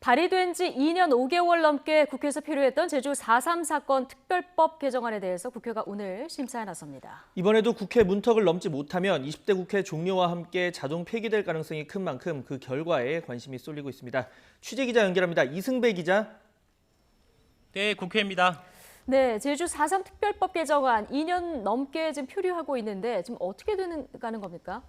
발의된 지 2년 5개월 넘게 국회에서 필요했던 제주 4.3 사건 특별법 개정안에 대해서 국회가 오늘 심사에 나섭니다. 이번에도 국회 문턱을 넘지 못하면 20대 국회 종료와 함께 자동 폐기될 가능성이 큰 만큼 그 결과에 관심이 쏠리고 있습니다. 취재기자 연결합니다. 이승배 기자. 네, 국회입니다. 네, 제주 4.3 특별법 개정안 2년 넘게 지금 표류하고 있는데 지금 어떻게 가는 겁니까?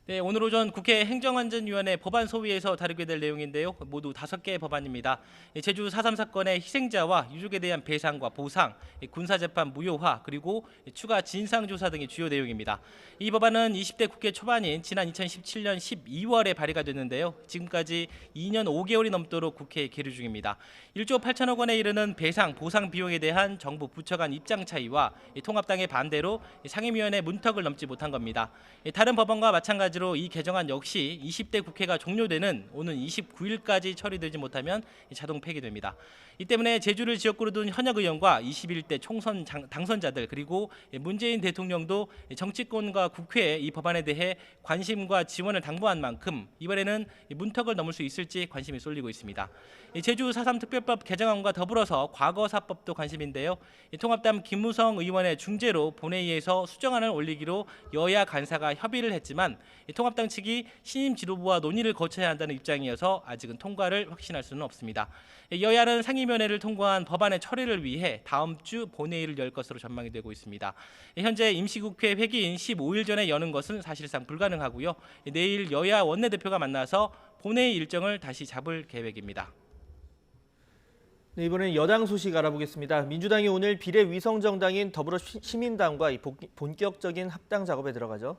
네, 오늘 오전 국회 행정안전위원회 법안 소위에서 다루게 될 내용인데요. 모두 5개의 법안입니다. 제주 4.3 사건의 희생자와 유족에 대한 배상과 보상, 군사재판 무효화, 그리고 추가 진상조사 등이 주요 내용입니다. 이 법안은 20대 국회 초반인 지난 2017년 12월에 발의가 됐는데요. 지금까지 2년 5개월이 넘도록 국회에 계류 중입니다. 1조 8천억 원에 이르는 배상, 보상 비용에 대한 정부 부처 간 입장 차이와 통합당의 반대로 상임위원회 문턱을 넘지 못한 겁니다. 다른 법안과 마찬가지로 이 개정안 역시 20대 국회가 종료되는 오는 29일까지 처리되지 못하면 자동 폐기됩니다. 이 때문에 제주를 지역구로 둔 현역 의원과 21대 총선 당선자들 그리고 문재인 대통령도 정치권과 국회에 이 법안에 대해 관심과 지원을 당부한 만큼 이번에는 문턱을 넘을 수 있을지 관심이 쏠리고 있습니다. 제주 4.3 특별법 개정안과 더불어서 과거사법도 관심인데요. 통합당 김무성 의원의 중재로 본회의에서 수정안을 올리기로 여야 간사가 협의를 했지만 통합당 측이 신임 지도부와 논의를 거쳐야 한다는 입장이어서 아직은 통과를 확신할 수는 없습니다. 여야는 상임위원회를 통과한 법안의 처리를 위해 다음 주 본회의를 열 것으로 전망이 되고 있습니다. 현재 임시국회 회기인 15일 전에 여는 것은 사실상 불가능하고요. 내일 여야 원내대표가 만나서 본회의 일정을 다시 잡을 계획입니다. 네, 이번엔 여당 소식 알아보겠습니다. 민주당이 오늘 비례위성정당인 더불어시민당과 본격적인 합당 작업에 들어가죠.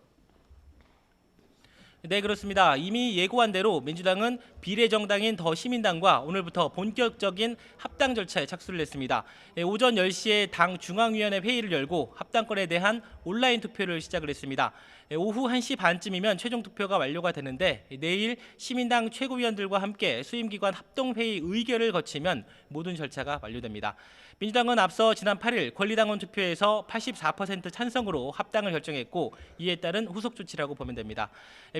네, 그렇습니다. 이미 예고한 대로 민주당은 비례정당인 더시민당과 오늘부터 본격적인 합당 절차에 착수를 했습니다. 오전 10시에 당 중앙위원회 회의를 열고 합당권에 대한 온라인 투표를 시작을 했습니다. 오후 1시 반쯤이면 최종 투표가 완료가 되는데 내일 시민당 최고위원들과 함께 수임기관 합동회의 의결을 거치면 모든 절차가 완료됩니다. 민주당은 앞서 지난 8일 권리당원 투표에서 84% 찬성으로 합당을 결정했고 이에 따른 후속 조치라고 보면 됩니다.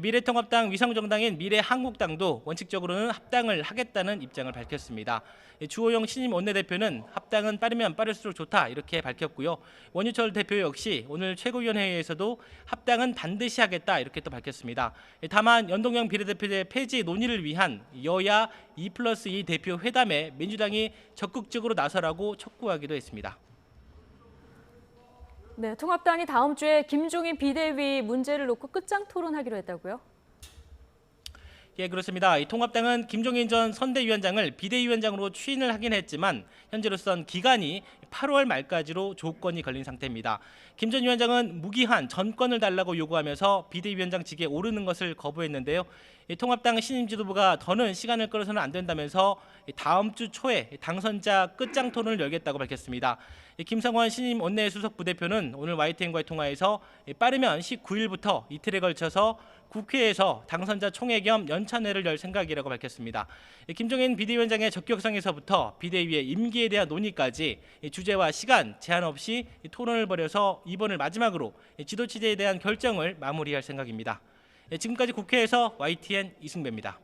미래통합당 위성정당인 미래한국당도 원칙적으로는 합당을 하겠다는 입장을 밝혔습니다. 주호영 신임 원내대표는 합당은 빠르면 빠를수록 좋다 이렇게 밝혔고요. 원유철 대표 역시 오늘 최고위원회에서도 합당은 반드시 하겠다 이렇게 또 밝혔습니다. 다만 연동형 비례대표제 폐지 논의를 위한 여야 2+2 대표 회담에 민주당이 적극적으로 나서라고 촉구하기도 했습니다. 네, 통합당이 다음 주에 김종인 비대위 문제를 놓고 끝장 토론하기로 했다고요? 예, 그렇습니다. 이 통합당은 김종인 전 선대위원장을 비대위원장으로 추인을 하긴 했지만 현재로선 기간이 8월 말까지로 조건이 걸린 상태입니다. 김 전 위원장은 무기한 전권을 달라고 요구하면서 비대위원장직에 오르는 것을 거부했는데요. 통합당 신임 지도부가 더는 시간을 끌어서는 안 된다면서 다음 주 초에 당선자 끝장 토론을 열겠다고 밝혔습니다. 김성원 신임 원내수석 부대표는 오늘 YTN과의 통화에서 빠르면 19일부터 이틀에 걸쳐서 국회에서 당선자 총회 겸 연찬회를 열 생각이라고 밝혔습니다. 김종인 비대위원장의 적격성에서부터 비대위의 임기에 대한 논의까지 주제와 시간 제한 없이 토론을 벌여서 이번을 마지막으로 지도 체제에 대한 결정을 마무리할 생각입니다. 지금까지 국회에서 YTN 이승배입니다.